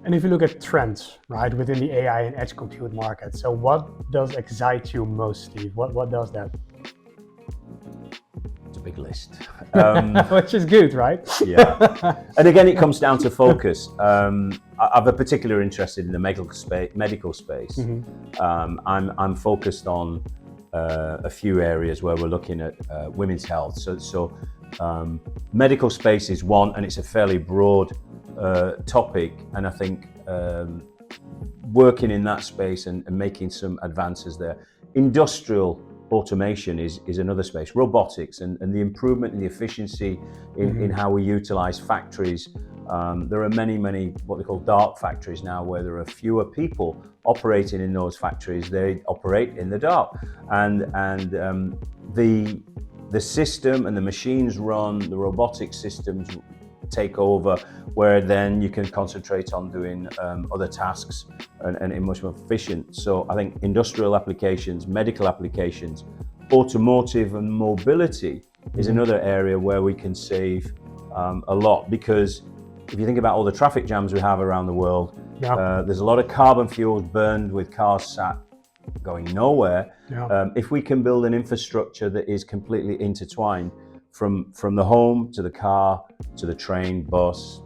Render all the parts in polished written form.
And if you look at trends, right, within the AI and edge compute market, so what does excite you most, Steve? What does that? It's a big list. Which is good, right? Yeah. And again, it comes down to focus. I've a particular interest in the medical space. I'm focused on a few areas where we're looking at women's health. So medical space is one, and it's a fairly broad topic, and I think working in that space and making some advances there. Industrial automation is another space, robotics and the improvement in the efficiency in how we utilize factories. There are many what they call dark factories now, where there are fewer people operating in those factories. They operate in the dark, and the system and the machines run, the robotic systems take over, where then you can concentrate on doing other tasks and in much more efficient. So I think industrial applications, medical applications, automotive and mobility is another area where we can save a lot, because if you think about all the traffic jams we have around the world, there's a lot of carbon fuels burned with cars sat going nowhere. If we can build an infrastructure that is completely intertwined from the home to the car to the train, bus,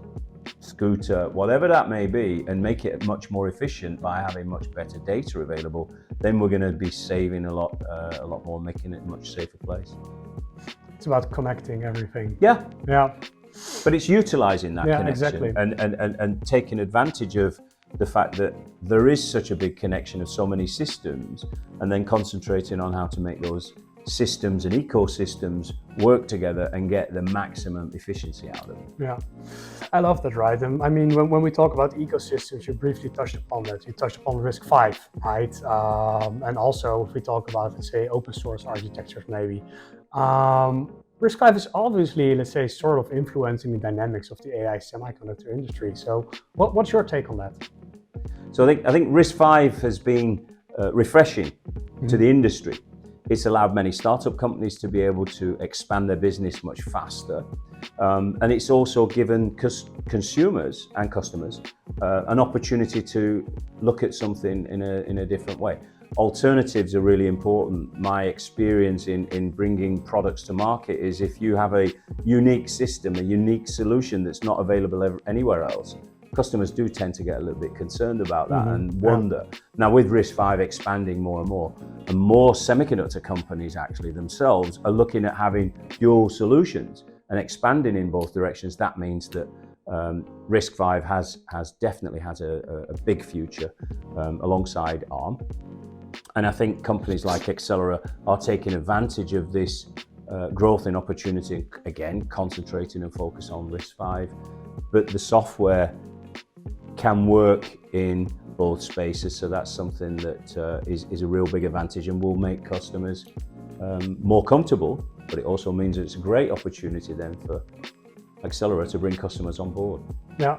scooter, whatever that may be, and make it much more efficient by having much better data available, then we're going to be saving a lot more, making it a much safer place. It's about connecting everything. Yeah. But it's utilizing that connection, exactly. and taking advantage of the fact that there is such a big connection of so many systems, and then concentrating on how to make those systems and ecosystems work together and get the maximum efficiency out of it. Yeah, I love that, right? And I mean, when we talk about ecosystems, you briefly touched upon that. You touched upon RISC-V, right? And also, if we talk about, let's say, open source architectures, maybe. RISC-V is obviously, let's say, sort of influencing the dynamics of the AI semiconductor industry. So what's your take on that? So I think RISC-V has been refreshing to the industry. It's allowed many startup companies to be able to expand their business much faster. And it's also given consumers and customers an opportunity to look at something in a different way. Alternatives are really important. My experience in bringing products to market is, if you have a unique system, a unique solution that's not available anywhere else, customers do tend to get a little bit concerned about that and wonder. Now, with RISC-V expanding more and more semiconductor companies actually themselves are looking at having dual solutions and expanding in both directions. That means that RISC-V has definitely a big future alongside ARM. And I think companies like Axelera are taking advantage of this growth in opportunity, again, concentrating and focus on RISC-V. But the software can work in both spaces, so that's something that is a real big advantage and will make customers more comfortable. But it also means it's a great opportunity then for Axelera to bring customers on board. Yeah.